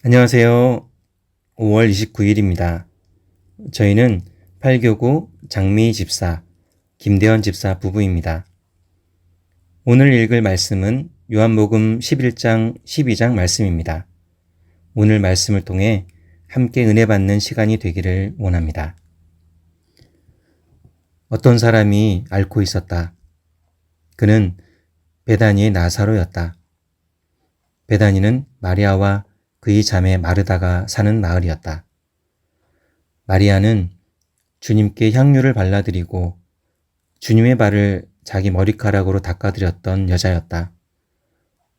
안녕하세요. 5월 29일입니다. 저희는 8교구 장미 집사, 김대원 집사 부부입니다. 오늘 읽을 말씀은 요한복음 11장, 12장 말씀입니다. 오늘 말씀을 통해 함께 은혜 받는 시간이 되기를 원합니다. 어떤 사람이 앓고 있었다. 그는 베다니의 나사로였다. 베다니는 마리아와 그의 자매 마르다가 사는 마을이었다. 마리아는 주님께 향유를 발라드리고 주님의 발을 자기 머리카락으로 닦아드렸던 여자였다.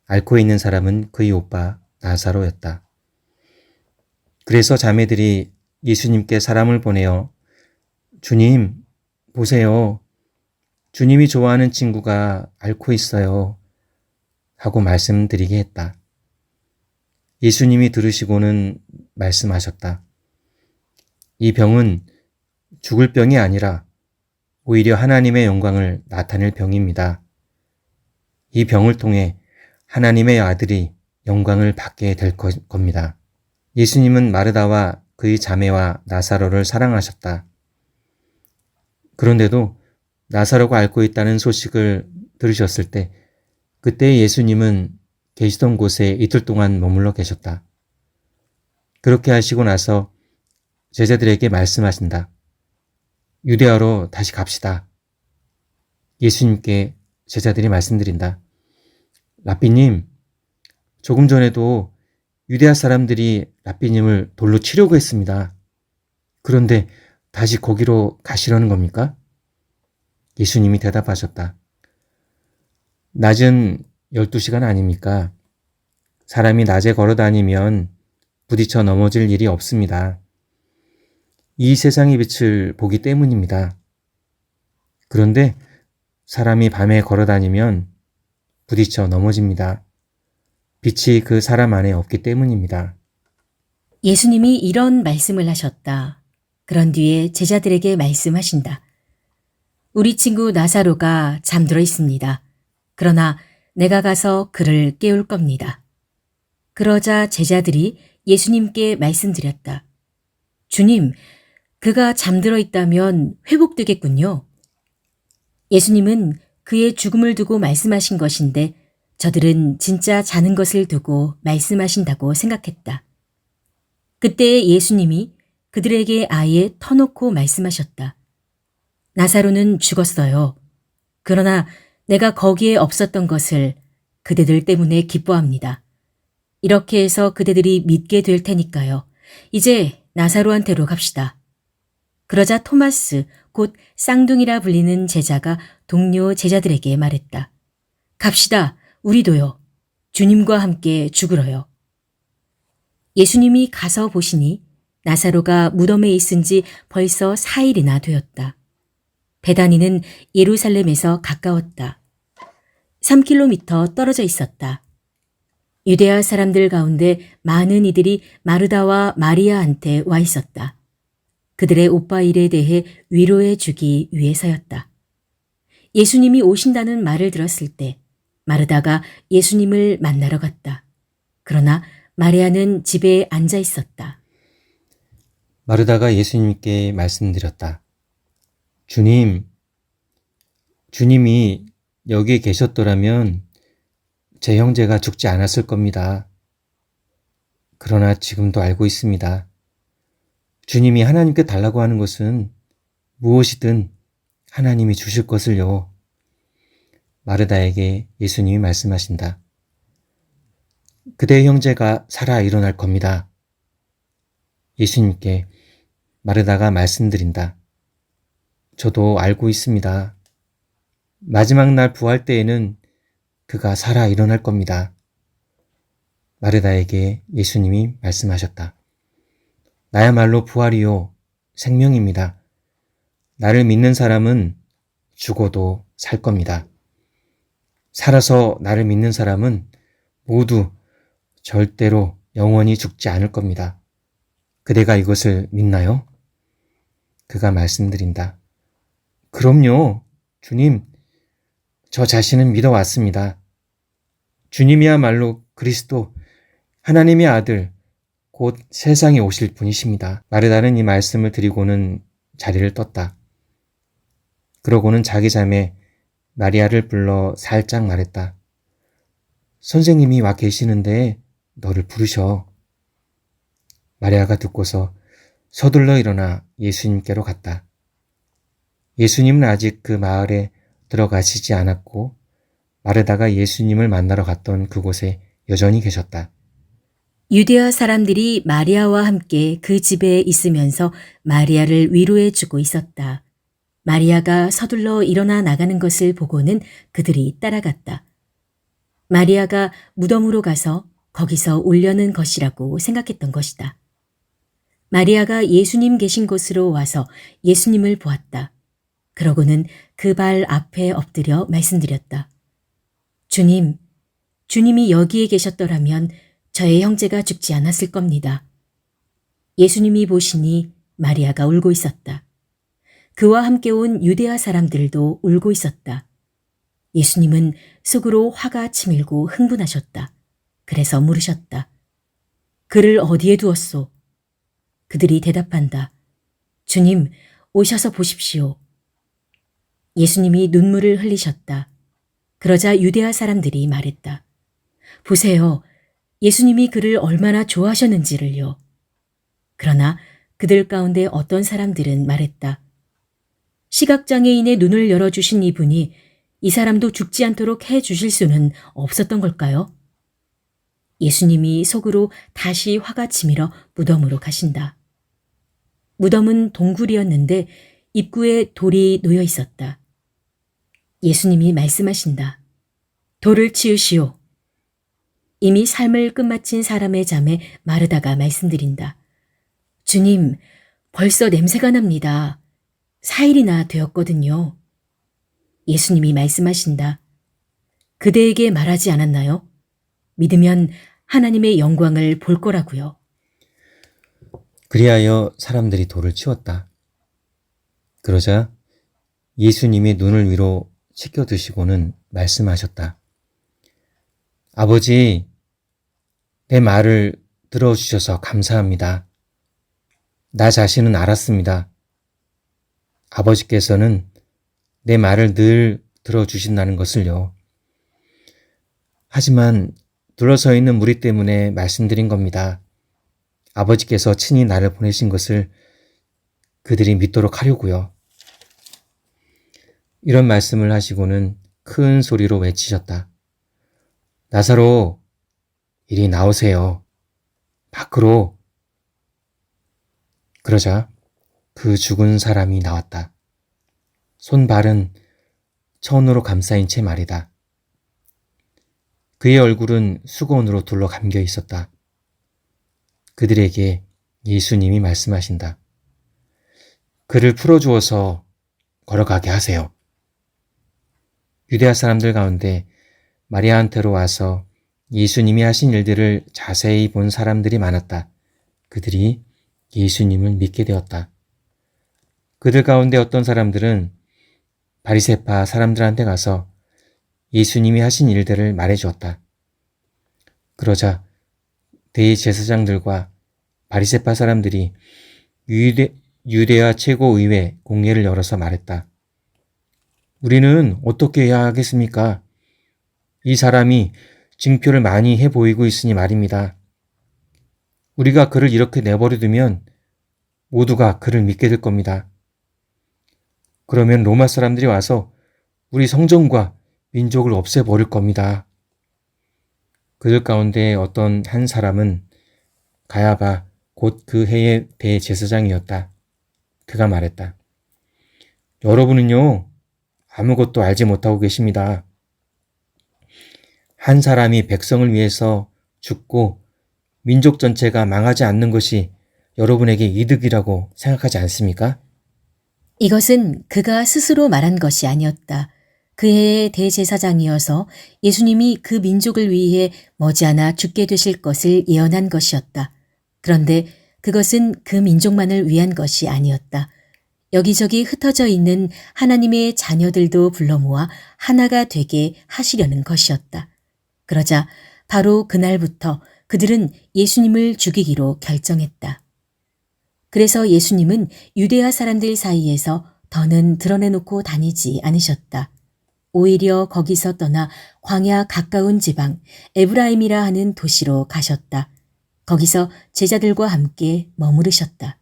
앓고 있는 사람은 그의 오빠 나사로였다. 그래서 자매들이 예수님께 사람을 보내어 주님, 보세요. 주님이 좋아하는 친구가 앓고 있어요. 하고 말씀드리게 했다. 예수님이 들으시고는 말씀하셨다. 이 병은 죽을 병이 아니라 오히려 하나님의 영광을 나타낼 병입니다. 이 병을 통해 하나님의 아들이 영광을 받게 될 겁니다. 예수님은 마르다와 그의 자매와 나사로를 사랑하셨다. 그런데도 나사로가 앓고 있다는 소식을 들으셨을 때 그때 예수님은 계시던 곳에 이틀 동안 머물러 계셨다. 그렇게 하시고 나서 제자들에게 말씀하신다. 유대아로 다시 갑시다. 예수님께 제자들이 말씀드린다. 랍비님, 조금 전에도 유대아 사람들이 랍비님을 돌로 치려고 했습니다. 그런데 다시 거기로 가시려는 겁니까? 예수님이 대답하셨다. 낮은 12시간 아닙니까? 사람이 낮에 걸어 다니면 부딪혀 넘어질 일이 없습니다. 이 세상의 빛을 보기 때문입니다. 그런데 사람이 밤에 걸어 다니면 부딪혀 넘어집니다. 빛이 그 사람 안에 없기 때문입니다. 예수님이 이런 말씀을 하셨다. 그런 뒤에 제자들에게 말씀하신다. 우리 친구 나사로가 잠들어 있습니다. 그러나 내가 가서 그를 깨울 겁니다. 그러자 제자들이 예수님께 말씀드렸다. 주님, 그가 잠들어 있다면 회복되겠군요. 예수님은 그의 죽음을 두고 말씀하신 것인데 저들은 진짜 자는 것을 두고 말씀하신다고 생각했다. 그때 예수님이 그들에게 아예 터놓고 말씀하셨다. 나사로는 죽었어요. 그러나 내가 거기에 없었던 것을 그대들 때문에 기뻐합니다. 이렇게 해서 그대들이 믿게 될 테니까요. 이제 나사로한테로 갑시다. 그러자 토마스, 곧 쌍둥이라 불리는 제자가 동료 제자들에게 말했다. 갑시다. 우리도요. 주님과 함께 죽으러요. 예수님이 가서 보시니 나사로가 무덤에 있은 지 벌써 4일이나 되었다. 베다니는 예루살렘에서 가까웠다. 3km 떨어져 있었다. 유대아 사람들 가운데 많은 이들이 마르다와 마리아한테 와 있었다. 그들의 오빠 일에 대해 위로해 주기 위해서였다. 예수님이 오신다는 말을 들었을 때 마르다가 예수님을 만나러 갔다. 그러나 마리아는 집에 앉아 있었다. 마르다가 예수님께 말씀드렸다. 주님이 여기에 계셨더라면 제 형제가 죽지 않았을 겁니다. 그러나 지금도 알고 있습니다. 주님이 하나님께 달라고 하는 것은 무엇이든 하나님이 주실 것을요. 마르다에게 예수님이 말씀하신다. 그대의 형제가 살아 일어날 겁니다. 예수님께 마르다가 말씀드린다. 저도 알고 있습니다. 마지막 날 부활 때에는 그가 살아 일어날 겁니다. 마르다에게 예수님이 말씀하셨다. 나야말로 부활이요 생명입니다. 나를 믿는 사람은 죽어도 살 겁니다. 살아서 나를 믿는 사람은 모두 절대로 영원히 죽지 않을 겁니다. 그대가 이것을 믿나요? 그가 말씀드린다. 그럼요, 주님. 저 자신은 믿어왔습니다. 주님이야말로 그리스도, 하나님의 아들, 곧 세상에 오실 분이십니다. 마르다는 이 말씀을 드리고는 자리를 떴다. 그러고는 자기 자매 마리아를 불러 살짝 말했다. 선생님이 와 계시는데 너를 부르셔. 마리아가 듣고서 서둘러 일어나 예수님께로 갔다. 예수님은 아직 그 마을에 들어가시지 않았고 마르다가 예수님을 만나러 갔던 그곳에 여전히 계셨다. 유대아 사람들이 마리아와 함께 그 집에 있으면서 마리아를 위로해 주고 있었다. 마리아가 서둘러 일어나 나가는 것을 보고는 그들이 따라갔다. 마리아가 무덤으로 가서 거기서 울려는 것이라고 생각했던 것이다. 마리아가 예수님 계신 곳으로 와서 예수님을 보았다. 그러고는 그 발 앞에 엎드려 말씀드렸다. 주님, 주님이 여기에 계셨더라면 저의 형제가 죽지 않았을 겁니다. 예수님이 보시니 마리아가 울고 있었다. 그와 함께 온 유대아 사람들도 울고 있었다. 예수님은 속으로 화가 치밀고 흥분하셨다. 그래서 물으셨다. 그를 어디에 두었소? 그들이 대답한다. 주님, 오셔서 보십시오. 예수님이 눈물을 흘리셨다. 그러자 유대아 사람들이 말했다. 보세요. 예수님이 그를 얼마나 좋아하셨는지를요. 그러나 그들 가운데 어떤 사람들은 말했다. 시각장애인의 눈을 열어주신 이분이 이 사람도 죽지 않도록 해 주실 수는 없었던 걸까요? 예수님이 속으로 다시 화가 치밀어 무덤으로 가신다. 무덤은 동굴이었는데 입구에 돌이 놓여 있었다. 예수님이 말씀하신다. 돌을 치우시오. 이미 삶을 끝마친 사람의 자매 마르다가 말씀드린다. 주님, 벌써 냄새가 납니다. 4일이나 되었거든요. 예수님이 말씀하신다. 그대에게 말하지 않았나요? 믿으면 하나님의 영광을 볼 거라고요. 그리하여 사람들이 돌을 치웠다. 그러자 예수님이 눈을 위로 치켜드시고는 말씀하셨다. 아버지, 내 말을 들어주셔서 감사합니다. 나 자신은 알았습니다. 아버지께서는 내 말을 늘 들어주신다는 것을요. 하지만 둘러서 있는 무리 때문에 말씀드린 겁니다. 아버지께서 친히 나를 보내신 것을 그들이 믿도록 하려고요. 이런 말씀을 하시고는 큰 소리로 외치셨다. 나사로, 이리 나오세요. 밖으로. 그러자 그 죽은 사람이 나왔다. 손발은 천으로 감싸인 채 말이다. 그의 얼굴은 수건으로 둘러 감겨 있었다. 그들에게 예수님이 말씀하신다. 그를 풀어주어서 걸어가게 하세요. 유대아 사람들 가운데 마리아한테로 와서 예수님이 하신 일들을 자세히 본 사람들이 많았다. 그들이 예수님을 믿게 되었다. 그들 가운데 어떤 사람들은 바리새파 사람들한테 가서 예수님이 하신 일들을 말해주었다. 그러자 대제사장들과 바리새파 사람들이 유대아 최고의회 공회를 열어서 말했다. 우리는 어떻게 해야 하겠습니까? 이 사람이 징표를 많이 해 보이고 있으니 말입니다. 우리가 그를 이렇게 내버려 두면 모두가 그를 믿게 될 겁니다. 그러면 로마 사람들이 와서 우리 성전과 민족을 없애버릴 겁니다. 그들 가운데 어떤 한 사람은 가야바 곧 그 해의 대제사장이었다. 그가 말했다. 여러분은요, 아무것도 알지 못하고 계십니다. 한 사람이 백성을 위해서 죽고 민족 전체가 망하지 않는 것이 여러분에게 이득이라고 생각하지 않습니까? 이것은 그가 스스로 말한 것이 아니었다. 그 해의 대제사장이어서 예수님이 그 민족을 위해 머지않아 죽게 되실 것을 예언한 것이었다. 그런데 그것은 그 민족만을 위한 것이 아니었다. 여기저기 흩어져 있는 하나님의 자녀들도 불러 모아 하나가 되게 하시려는 것이었다. 그러자 바로 그날부터 그들은 예수님을 죽이기로 결정했다. 그래서 예수님은 유대아 사람들 사이에서 더는 드러내놓고 다니지 않으셨다. 오히려 거기서 떠나 광야 가까운 지방 에브라임이라 하는 도시로 가셨다. 거기서 제자들과 함께 머무르셨다.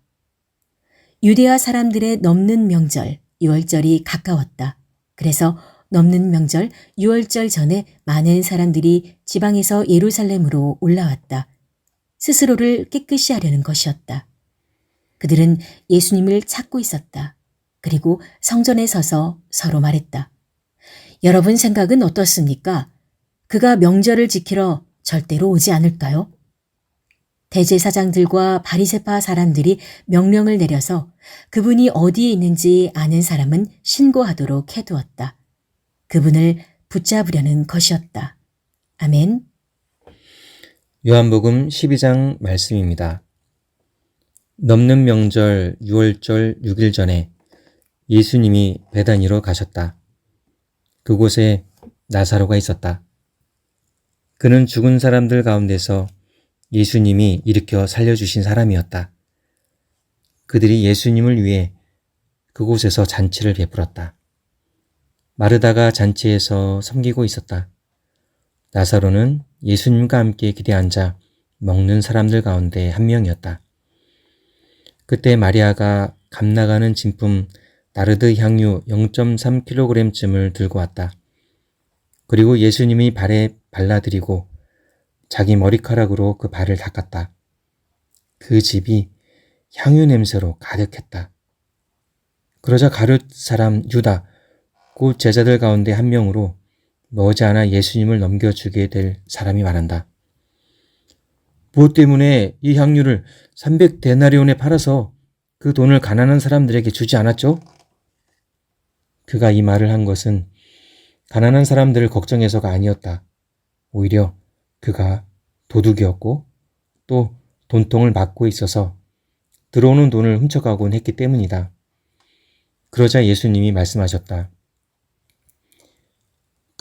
유대아 사람들의 넘는 명절 유월절이 가까웠다. 그래서 넘는 명절 유월절 전에 많은 사람들이 지방에서 예루살렘으로 올라왔다. 스스로를 깨끗이 하려는 것이었다. 그들은 예수님을 찾고 있었다. 그리고 성전에 서서 서로 말했다. 여러분 생각은 어떻습니까? 그가 명절을 지키러 절대로 오지 않을까요? 대제사장들과 바리새파 사람들이 명령을 내려서 그분이 어디에 있는지 아는 사람은 신고하도록 해두었다. 그분을 붙잡으려는 것이었다. 아멘. 요한복음 12장 말씀입니다. 넘는 명절 6월절 6일 전에 예수님이 베다니로 가셨다. 그곳에 나사로가 있었다. 그는 죽은 사람들 가운데서 예수님이 일으켜 살려주신 사람이었다. 그들이 예수님을 위해 그곳에서 잔치를 베풀었다. 마르다가 잔치에서 섬기고 있었다. 나사로는 예수님과 함께 기대 앉아 먹는 사람들 가운데 한 명이었다. 그때 마리아가 값나가는 진품 나르드 향유 0.3kg쯤을 들고 왔다. 그리고 예수님이 발에 발라드리고 자기 머리카락으로 그 발을 닦았다. 그 집이 향유 냄새로 가득했다. 그러자 가룟 사람 유다, 곧 제자들 가운데 한 명으로 머지않아 예수님을 넘겨주게 될 사람이 말한다. 무엇 때문에 이 향유를 300데나리온에 팔아서 그 돈을 가난한 사람들에게 주지 않았죠? 그가 이 말을 한 것은 가난한 사람들을 걱정해서가 아니었다. 오히려 그가 도둑이었고 또 돈통을 막고 있어서 들어오는 돈을 훔쳐가곤 했기 때문이다. 그러자 예수님이 말씀하셨다.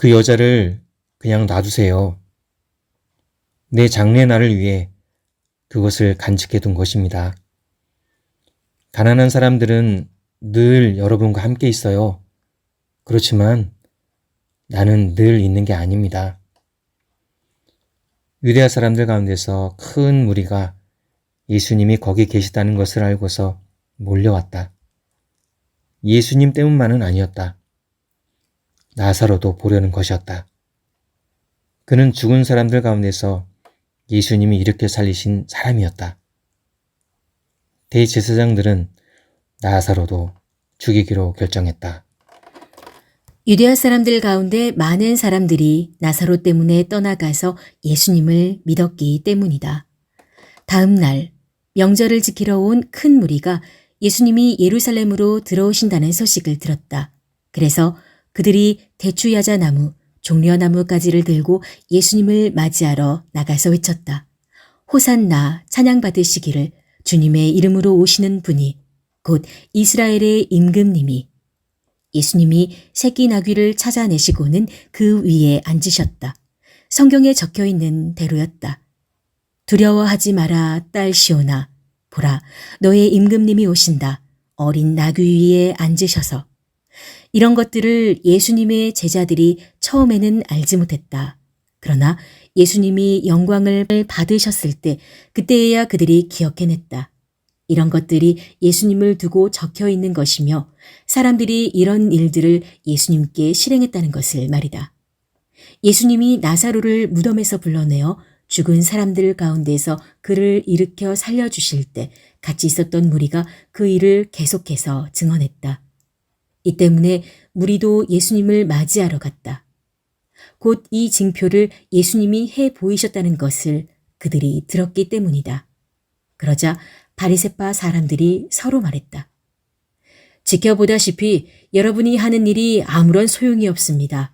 그 여자를 그냥 놔두세요. 내 장례날을 위해 그것을 간직해둔 것입니다. 가난한 사람들은 늘 여러분과 함께 있어요. 그렇지만 나는 늘 있는 게 아닙니다. 유대아 사람들 가운데서 큰 무리가 예수님이 거기 계시다는 것을 알고서 몰려왔다. 예수님 때문만은 아니었다. 나사로도 보려는 것이었다. 그는 죽은 사람들 가운데서 예수님이 일으켜 살리신 사람이었다. 대제사장들은 나사로도 죽이기로 결정했다. 유대아 사람들 가운데 많은 사람들이 나사로 때문에 떠나가서 예수님을 믿었기 때문이다. 다음 날 명절을 지키러 온 큰 무리가 예수님이 예루살렘으로 들어오신다는 소식을 들었다. 그래서 그들이 대추야자나무, 종려나무 가지를 들고 예수님을 맞이하러 나가서 외쳤다. 호산나 찬양받으시기를 주님의 이름으로 오시는 분이 곧 이스라엘의 임금님이. 예수님이 새끼 나귀를 찾아내시고는 그 위에 앉으셨다. 성경에 적혀있는 대로였다. 두려워하지 마라 딸 시온아. 보라 너의 임금님이 오신다. 어린 나귀 위에 앉으셔서. 이런 것들을 예수님의 제자들이 처음에는 알지 못했다. 그러나 예수님이 영광을 받으셨을 때 그때에야 그들이 기억해냈다. 이런 것들이 예수님을 두고 적혀 있는 것이며 사람들이 이런 일들을 예수님께 실행했다는 것을 말이다. 예수님이 나사로를 무덤에서 불러내어 죽은 사람들 가운데서 그를 일으켜 살려주실 때 같이 있었던 무리가 그 일을 계속해서 증언했다. 이 때문에 무리도 예수님을 맞이하러 갔다. 곧 이 징표를 예수님이 해 보이셨다는 것을 그들이 들었기 때문이다. 그러자 바리새파 사람들이 서로 말했다. 지켜보다시피 여러분이 하는 일이 아무런 소용이 없습니다.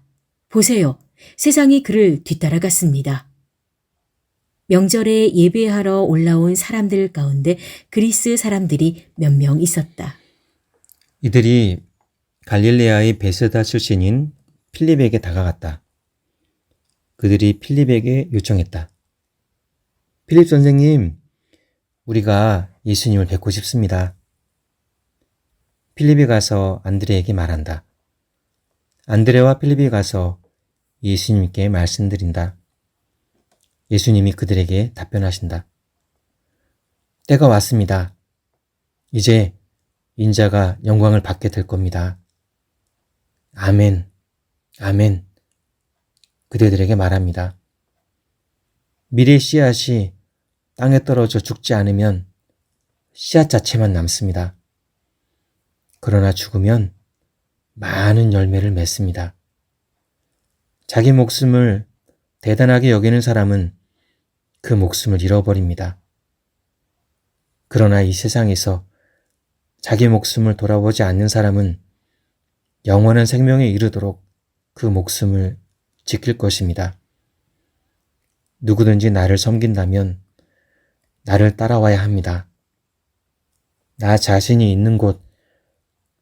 보세요. 세상이 그를 뒤따라갔습니다. 명절에 예배하러 올라온 사람들 가운데 그리스 사람들이 몇 명 있었다. 이들이 갈릴레아의 베세다 출신인 필립에게 다가갔다. 그들이 필립에게 요청했다. 필립 선생님, 우리가 예수님을 뵙고 싶습니다. 필립이 가서 안드레에게 말한다. 안드레와 필립이 가서 예수님께 말씀드린다. 예수님이 그들에게 답변하신다. 때가 왔습니다. 이제 인자가 영광을 받게 될 겁니다. 아멘, 아멘. 그대들에게 말합니다. 미래의 씨앗이 땅에 떨어져 죽지 않으면 씨앗 자체만 남습니다. 그러나 죽으면 많은 열매를 맺습니다. 자기 목숨을 대단하게 여기는 사람은 그 목숨을 잃어버립니다. 그러나 이 세상에서 자기 목숨을 돌아보지 않는 사람은 영원한 생명에 이르도록 그 목숨을 지킬 것입니다. 누구든지 나를 섬긴다면 나를 따라와야 합니다. 나 자신이 있는 곳,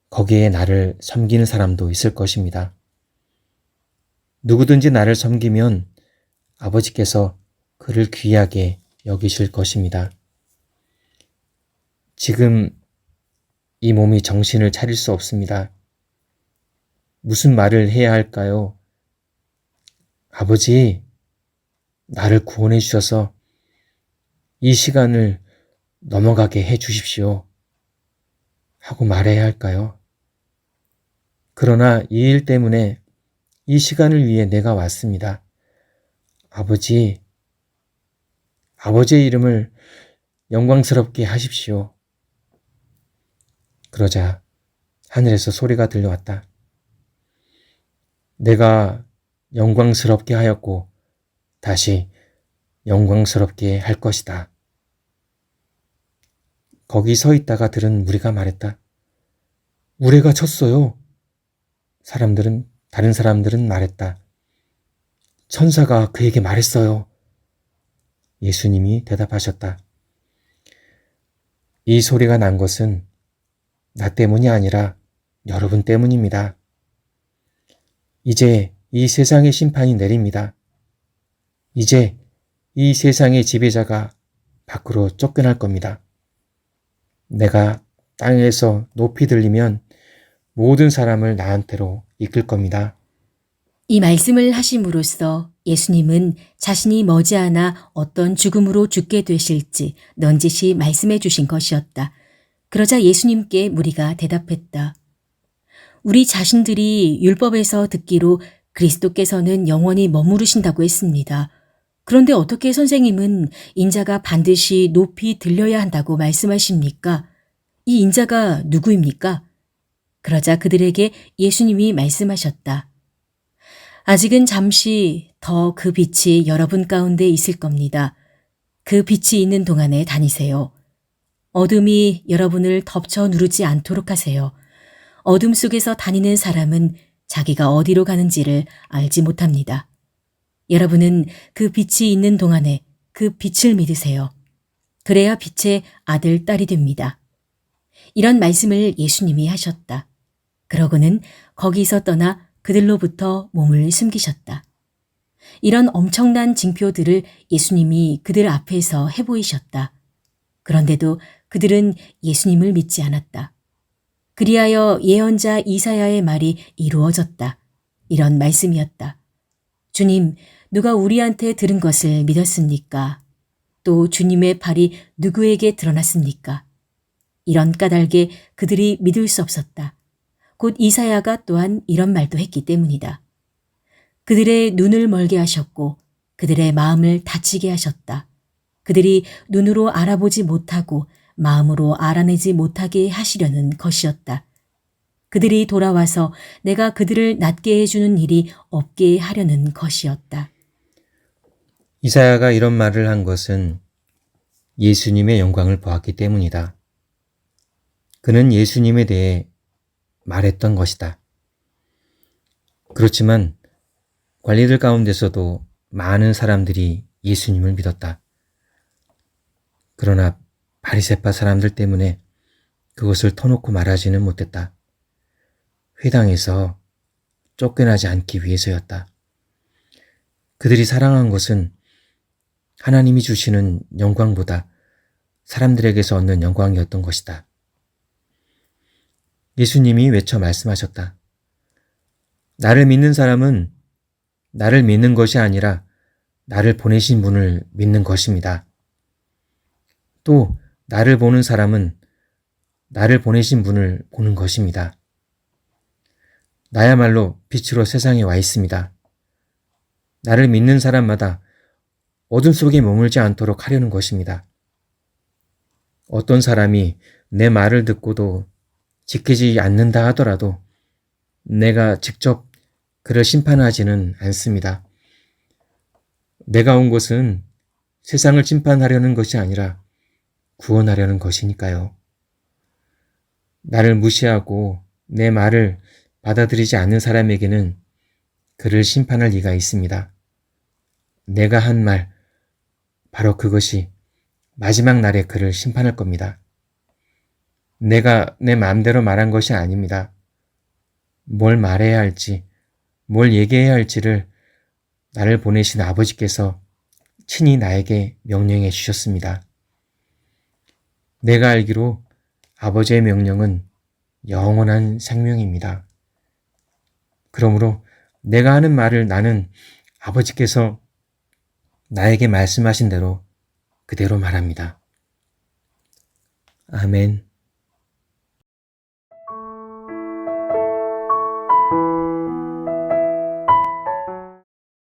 거기에 나를 섬기는 사람도 있을 것입니다. 누구든지 나를 섬기면 아버지께서 그를 귀하게 여기실 것입니다. 지금 이 몸이 정신을 차릴 수 없습니다. 무슨 말을 해야 할까요? 아버지, 나를 구원해 주셔서 이 시간을 넘어가게 해 주십시오. 하고 말해야 할까요? 그러나 이 일 때문에 이 시간을 위해 내가 왔습니다. 아버지, 아버지의 이름을 영광스럽게 하십시오. 그러자 하늘에서 소리가 들려왔다. 내가 영광스럽게 하였고 다시 영광스럽게 할 것이다. 거기 서 있다가 들은 무리가 말했다. 우레가 쳤어요. 다른 사람들은 말했다. 천사가 그에게 말했어요. 예수님이 대답하셨다. 이 소리가 난 것은 나 때문이 아니라 여러분 때문입니다. 이제 이 세상의 심판이 내립니다. 이제 이 세상의 지배자가 밖으로 쫓겨날 겁니다. 내가 땅에서 높이 들리면 모든 사람을 나한테로 이끌 겁니다. 이 말씀을 하심으로써 예수님은 자신이 머지않아 어떤 죽음으로 죽게 되실지 넌지시 말씀해 주신 것이었다. 그러자 예수님께 무리가 대답했다. 우리 자신들이 율법에서 듣기로 그리스도께서는 영원히 머무르신다고 했습니다. 그런데 어떻게 선생님은 인자가 반드시 높이 들려야 한다고 말씀하십니까? 이 인자가 누구입니까? 그러자 그들에게 예수님이 말씀하셨다. 아직은 잠시 더 그 빛이 여러분 가운데 있을 겁니다. 그 빛이 있는 동안에 다니세요. 어둠이 여러분을 덮쳐 누르지 않도록 하세요. 어둠 속에서 다니는 사람은 자기가 어디로 가는지를 알지 못합니다. 여러분은 그 빛이 있는 동안에 그 빛을 믿으세요. 그래야 빛의 아들, 딸이 됩니다. 이런 말씀을 예수님이 하셨다. 그러고는 거기서 떠나 그들로부터 몸을 숨기셨다. 이런 엄청난 징표들을 예수님이 그들 앞에서 해보이셨다. 그런데도 그들은 예수님을 믿지 않았다. 그리하여 예언자 이사야의 말이 이루어졌다. 이런 말씀이었다. 주님, 누가 우리한테 들은 것을 믿었습니까? 또 주님의 발이 누구에게 드러났습니까? 이런 까닭에 그들이 믿을 수 없었다. 곧 이사야가 또한 이런 말도 했기 때문이다. 그들의 눈을 멀게 하셨고 그들의 마음을 다치게 하셨다. 그들이 눈으로 알아보지 못하고 마음으로 알아내지 못하게 하시려는 것이었다. 그들이 돌아와서 내가 그들을 낫게 해주는 일이 없게 하려는 것이었다. 이사야가 이런 말을 한 것은 예수님의 영광을 보았기 때문이다. 그는 예수님에 대해 말했던 것이다. 그렇지만 관리들 가운데서도 많은 사람들이 예수님을 믿었다. 그러나 바리새파 사람들 때문에 그것을 터놓고 말하지는 못했다. 회당에서 쫓겨나지 않기 위해서였다. 그들이 사랑한 것은 하나님이 주시는 영광보다 사람들에게서 얻는 영광이었던 것이다. 예수님이 외쳐 말씀하셨다. 나를 믿는 사람은 나를 믿는 것이 아니라 나를 보내신 분을 믿는 것입니다. 또 나를 보는 사람은 나를 보내신 분을 보는 것입니다. 나야말로 빛으로 세상에 와 있습니다. 나를 믿는 사람마다 어둠 속에 머물지 않도록 하려는 것입니다. 어떤 사람이 내 말을 듣고도 지키지 않는다 하더라도 내가 직접 그를 심판하지는 않습니다. 내가 온 것은 세상을 심판하려는 것이 아니라 구원하려는 것이니까요. 나를 무시하고 내 말을 받아들이지 않는 사람에게는 그를 심판할 리가 있습니다. 내가 한 말, 바로 그것이 마지막 날에 그를 심판할 겁니다. 내가 내 마음대로 말한 것이 아닙니다. 뭘 말해야 할지, 뭘 얘기해야 할지를 나를 보내신 아버지께서 친히 나에게 명령해 주셨습니다. 내가 알기로 아버지의 명령은 영원한 생명입니다. 그러므로 내가 하는 말을 나는 아버지께서 나에게 말씀하신 대로 그대로 말합니다. 아멘.